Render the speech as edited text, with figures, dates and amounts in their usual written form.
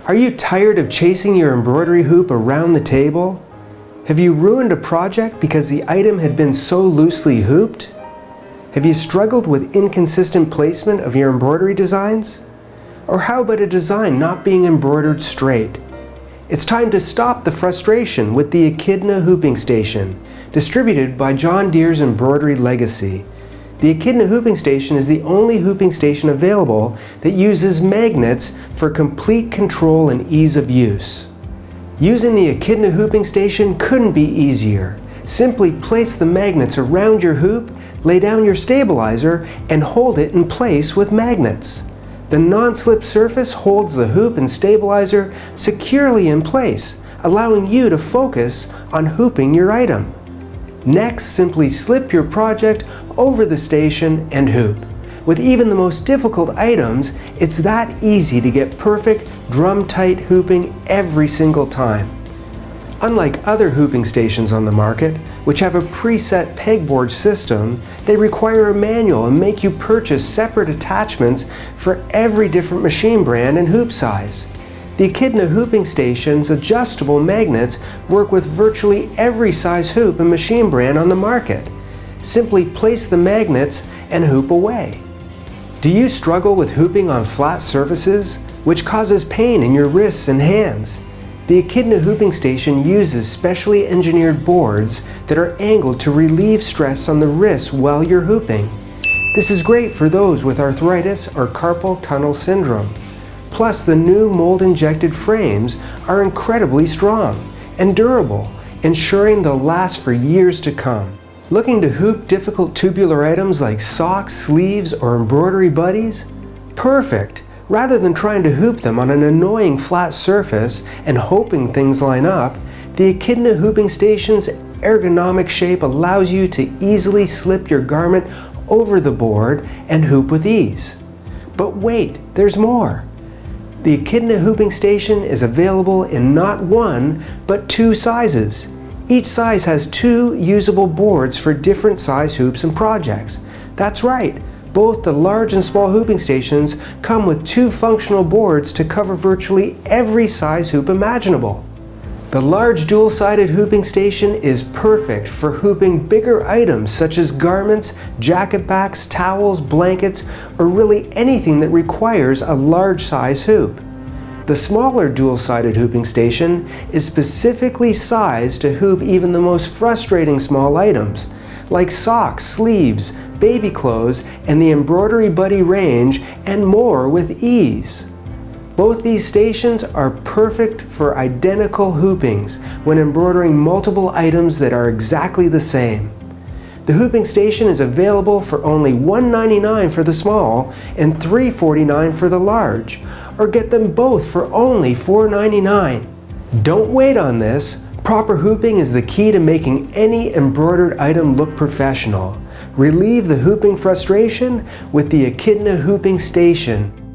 Are you tired of chasing your embroidery hoop around the table? Have you ruined a project because the item had been so loosely hooped? Have you struggled with inconsistent placement of your embroidery designs? Or how about a design not being embroidered straight? It's time to stop the frustration with the Echidna hooping station, distributed by John Deere's Embroidery Legacy. The Echidna hooping station is the only hooping station available that uses magnets for complete control and ease of use. Using the Echidna hooping station couldn't be easier. Simply place the magnets around your hoop, lay down your stabilizer, and hold it in place with magnets. The non-slip surface holds the hoop and stabilizer securely in place, allowing you to focus on hooping your item. Next, simply slip your project over the station and hoop. With even the most difficult items, it's that easy to get perfect, drum-tight hooping every single time. Unlike other hooping stations on the market, which have a preset pegboard system, they require a manual and make you purchase separate attachments for every different machine brand and hoop size. The Echidna hooping station's adjustable magnets work with virtually every size hoop and machine brand on the market. Simply place the magnets and hoop away. Do you struggle with hooping on flat surfaces, which causes pain in your wrists and hands? The Echidna hooping station uses specially engineered boards that are angled to relieve stress on the wrists while you're hooping. This is great for those with arthritis or carpal tunnel syndrome. Plus, the new mold-injected frames are incredibly strong and durable, ensuring they'll last for years to come. Looking to hoop difficult tubular items like socks, sleeves, or embroidery buddies? Perfect! Rather than trying to hoop them on an annoying flat surface and hoping things line up, the Echidna hooping station's ergonomic shape allows you to easily slip your garment over the board and hoop with ease. But wait, there's more! The Echidna hooping station is available in not one, but two sizes. Each size has two usable boards for different size hoops and projects. That's right, both the large and small hooping stations come with two functional boards to cover virtually every size hoop imaginable. The large dual-sided hooping station is perfect for hooping bigger items such as garments, jacket backs, towels, blankets, or really anything that requires a large size hoop. The smaller dual-sided hooping station is specifically sized to hoop even the most frustrating small items, like socks, sleeves, baby clothes, and the embroidery buddy range, and more with ease. Both these stations are perfect for identical hoopings when embroidering multiple items that are exactly the same. The hooping station is available for only $1.99 for the small and $3.49 for the large, or get them both for only $4.99. Don't wait on this. Proper hooping is the key to making any embroidered item look professional. Relieve the hooping frustration with the Echidna hooping station.